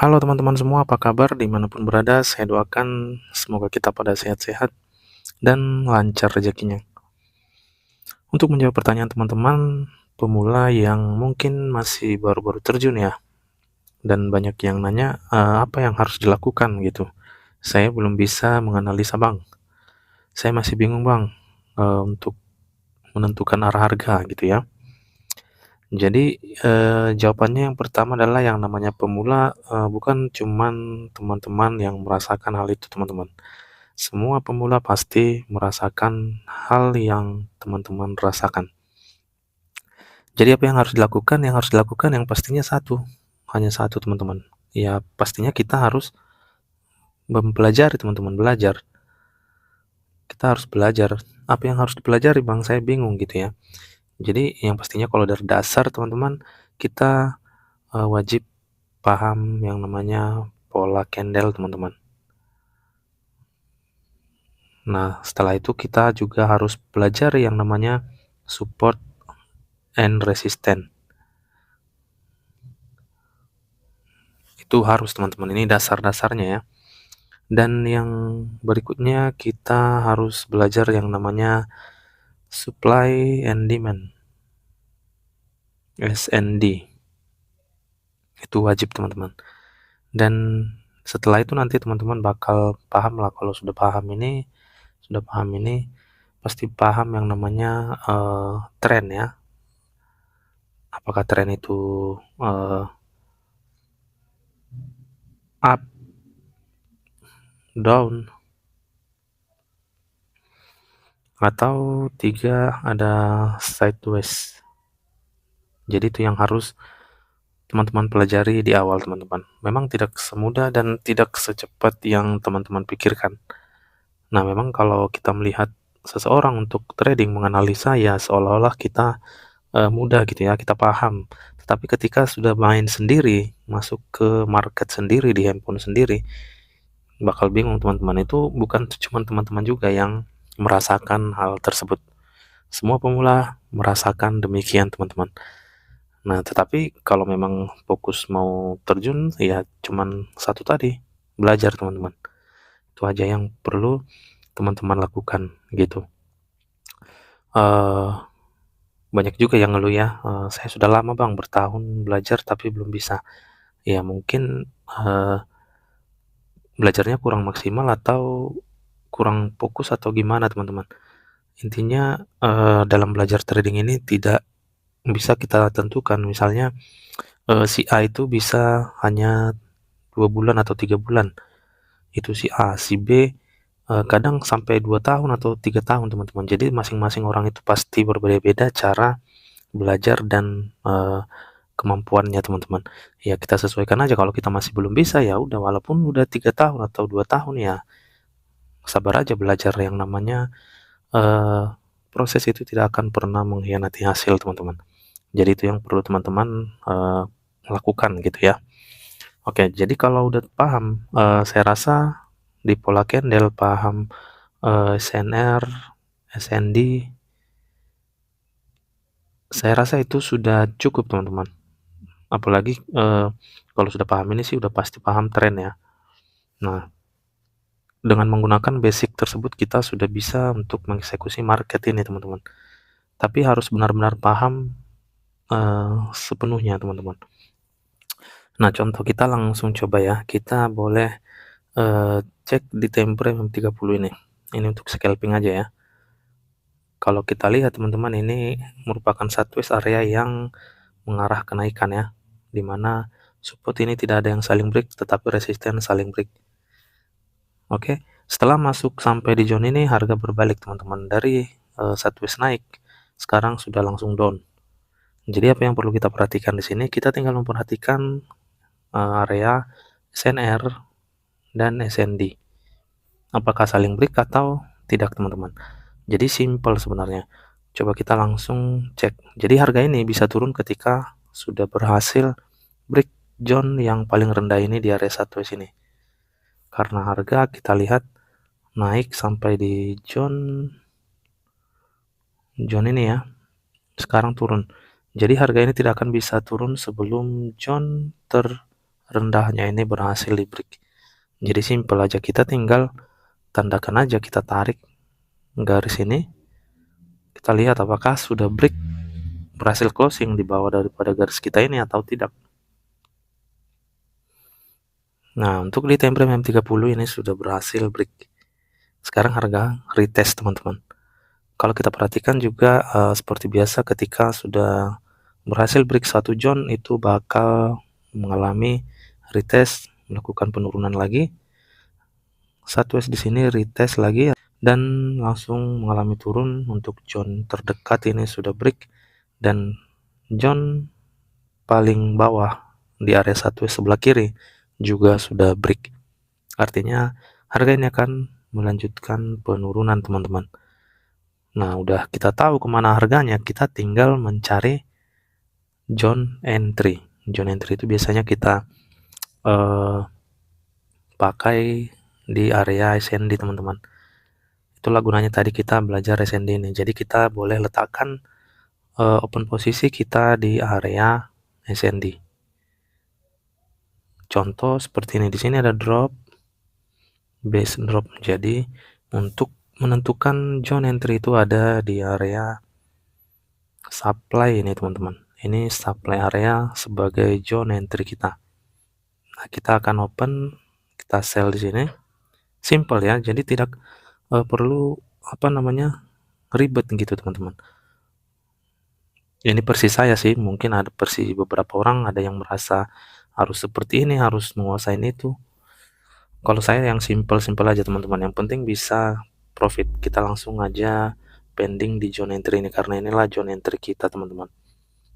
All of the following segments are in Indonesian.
Halo teman-teman semua, apa kabar? Dimanapun berada, saya doakan semoga kita pada sehat-sehat dan lancar rezekinya. Untuk menjawab pertanyaan teman-teman pemula yang mungkin masih baru-baru terjun ya, dan banyak yang nanya apa yang harus dilakukan gitu. Saya belum bisa menganalisa bang, saya masih bingung bang untuk menentukan arah harga gitu ya. Jadi jawabannya yang pertama adalah yang namanya pemula bukan cuman teman-teman yang merasakan hal itu teman-teman. Semua pemula pasti merasakan hal yang teman-teman rasakan. Jadi apa yang harus dilakukan? Yang harus dilakukan yang pastinya satu, hanya satu teman-teman. Ya pastinya kita harus mempelajari teman-teman, belajar. Kita harus belajar. Apa yang harus dipelajari bang? Saya bingung gitu ya. Jadi yang pastinya kalau dari dasar teman-teman, kita wajib paham yang namanya pola candle teman-teman. Nah setelah itu kita juga harus belajar yang namanya support and resistance. Itu harus teman-teman, ini dasar-dasarnya ya. Dan yang berikutnya kita harus belajar yang namanya supply and demand, SND. Itu wajib teman-teman. Dan setelah itu nanti teman-teman bakal paham lah, kalau sudah paham ini pasti paham yang namanya tren ya. Apakah tren itu up, down, atau tiga ada sideways. Jadi itu yang harus teman-teman pelajari di awal teman-teman. Memang tidak semudah dan tidak secepat yang teman-teman pikirkan. Nah memang kalau kita melihat seseorang untuk trading, menganalisa ya seolah-olah kita mudah gitu ya, kita paham. Tetapi ketika sudah main sendiri, masuk ke market sendiri, di handphone sendiri, bakal bingung teman-teman. Itu bukan cuma teman-teman juga yang merasakan hal tersebut. Semua pemula merasakan demikian teman-teman. Nah, tetapi kalau memang fokus mau terjun, ya cuman satu tadi, belajar teman-teman. Itu aja yang perlu teman-teman lakukan gitu. Banyak juga yang ngeluh ya, saya sudah lama bang, bertahun belajar tapi belum bisa. Ya mungkin belajarnya kurang maksimal atau kurang fokus atau gimana teman-teman. Intinya dalam belajar trading ini tidak bisa kita tentukan. Misalnya si A itu bisa hanya 2 bulan atau 3 bulan, itu si A. Si B kadang sampai 2 tahun atau 3 tahun teman-teman. Jadi masing-masing orang itu pasti berbeda-beda cara belajar dan kemampuannya teman-teman. Ya kita sesuaikan aja, kalau kita masih belum bisa ya udah, walaupun udah 3 tahun atau 2 tahun ya sabar aja belajar. Yang namanya proses itu tidak akan pernah mengkhianati hasil teman-teman. Jadi itu yang perlu teman-teman lakukan gitu ya. Oke, jadi kalau udah paham, saya rasa di pola candle paham SNR, SND, saya rasa itu sudah cukup teman-teman. Apalagi kalau sudah paham ini sih udah pasti paham tren ya. Nah, dengan menggunakan basic tersebut kita sudah bisa untuk mengeksekusi market ini teman-teman. Tapi harus benar-benar paham sepenuhnya teman-teman. Nah, contoh kita langsung coba ya. Kita boleh cek di time frame 30 ini. Ini untuk scalping aja ya. Kalau kita lihat teman-teman, ini merupakan sideways area yang mengarah kenaikan ya, dimana support ini tidak ada yang saling break, tetapi resisten saling break. Oke, setelah masuk sampai di zone ini harga berbalik teman-teman, dari sideways naik sekarang sudah langsung down. Jadi apa yang perlu kita perhatikan di sini, kita tinggal memperhatikan area SNR dan SND, apakah saling break atau tidak teman-teman. Jadi simple sebenarnya. Coba kita langsung cek. Jadi harga ini bisa turun ketika sudah berhasil break zone yang paling rendah ini di area 1 sini. Karena harga kita lihat naik sampai di zone ini ya. Sekarang turun. Jadi harga ini tidak akan bisa turun sebelum zone rendahnya ini berhasil di break. Jadi simple aja, kita tinggal tandakan aja, kita tarik garis ini, kita lihat apakah sudah break, berhasil closing di bawah daripada garis kita ini atau tidak. Nah, untuk di time frame M30 ini sudah berhasil break. Sekarang harga retest teman-teman. Kalau kita perhatikan juga seperti biasa ketika sudah berhasil break satu zone itu bakal mengalami retest, melakukan penurunan lagi. Satu S di sini retest lagi dan langsung mengalami turun. Untuk zone terdekat ini sudah break dan zone paling bawah di area 1S sebelah kiri juga sudah break. Artinya harga ini akan melanjutkan penurunan teman-teman. Nah, udah kita tahu kemana harganya, kita tinggal mencari zone entry. Zone entry itu biasanya kita pakai di area SND teman-teman. Itulah gunanya tadi kita belajar SND ini. Jadi kita boleh letakkan open posisi kita di area SND. Contoh seperti ini, di sini ada drop, base drop. Jadi untuk menentukan zone entry itu ada di area supply ini teman-teman. Ini supply area sebagai zone entry kita. Nah, kita akan open, kita sell di sini. Simple ya, jadi tidak perlu ribet gitu teman-teman. Ini persis saya sih, mungkin ada persis beberapa orang ada yang merasa harus seperti ini, harus menguasai itu. Kalau saya yang simple aja teman-teman, yang penting bisa profit. Kita langsung aja pending di zone entry ini, karena inilah zone entry kita teman-teman.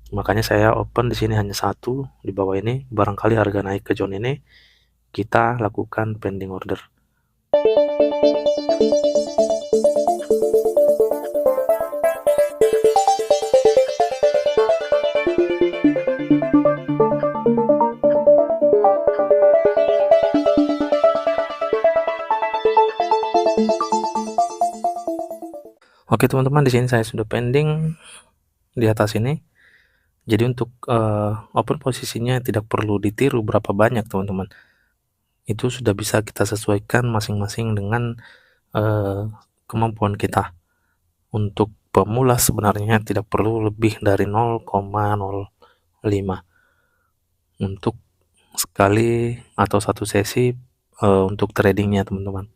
Makanya saya open di sini hanya satu di bawah ini. Barangkali harga naik ke zone ini, kita lakukan pending order. Oke teman-teman, di sini saya sudah pending di atas ini. Jadi untuk open posisinya tidak perlu ditiru berapa banyak teman-teman. Itu sudah bisa kita sesuaikan masing-masing dengan kemampuan kita. Untuk pemula sebenarnya tidak perlu lebih dari 0,05 untuk sekali atau satu sesi untuk tradingnya teman-teman.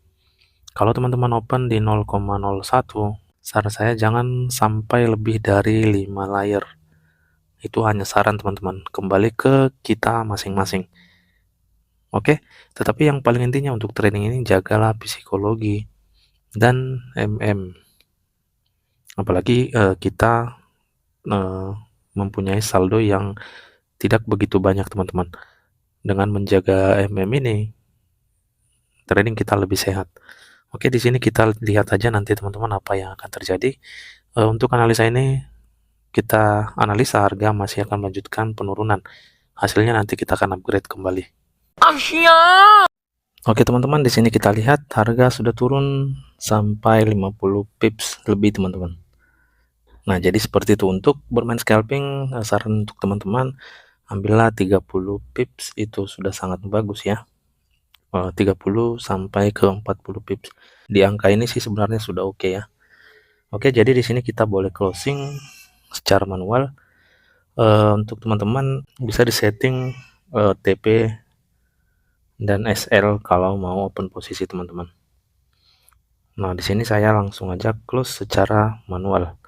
Kalau teman-teman open di 0,01, saran saya jangan sampai lebih dari 5 layer. Itu hanya saran teman-teman, kembali ke kita masing-masing. Oke, tetapi yang paling intinya untuk trading ini, jagalah psikologi dan apalagi kita mempunyai saldo yang tidak begitu banyak teman-teman. Dengan menjaga ini, trading kita lebih sehat. Oke, di sini kita lihat aja nanti teman-teman apa yang akan terjadi. Untuk analisa ini, kita analisa harga masih akan melanjutkan penurunan. Hasilnya nanti kita akan upgrade kembali. Oke teman-teman, di sini kita lihat harga sudah turun sampai 50 pips lebih teman-teman. Nah, jadi seperti itu. Untuk bermain scalping, saran untuk teman-teman, ambillah 30 pips, itu sudah sangat bagus ya. 30 sampai ke 40 pips. Di angka ini sih sebenarnya sudah oke ya. Oke, jadi di sini kita boleh closing secara manual. Untuk teman-teman bisa disetting TP dan SL kalau mau open posisi teman-teman. Nah, di sini saya langsung aja close secara manual.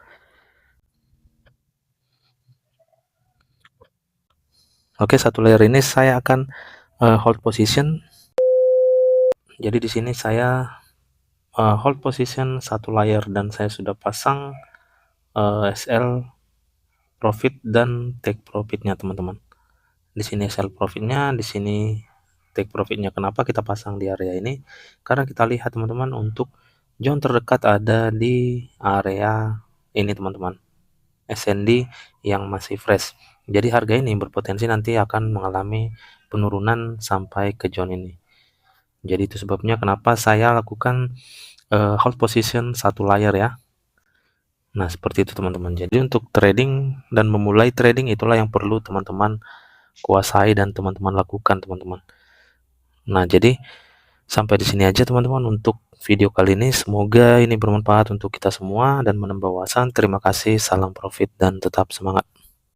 Oke, satu layer ini saya akan hold position. Jadi di sini saya hold position satu layer dan saya sudah pasang SL profit dan take profitnya teman-teman. Di sini SL profitnya, di sini take profitnya. Kenapa kita pasang di area ini? Karena kita lihat teman-teman, untuk zone terdekat ada di area ini teman-teman, SND yang masih fresh. Jadi harga ini berpotensi nanti akan mengalami penurunan sampai ke zone ini. Jadi itu sebabnya kenapa saya lakukan hold position satu layer ya. Nah, seperti itu teman-teman. Jadi untuk trading dan memulai trading itulah yang perlu teman-teman kuasai dan teman-teman lakukan, teman-teman. Nah, jadi sampai di sini aja teman-teman untuk video kali ini. Semoga ini bermanfaat untuk kita semua dan menambah wawasan. Terima kasih, salam profit dan tetap semangat.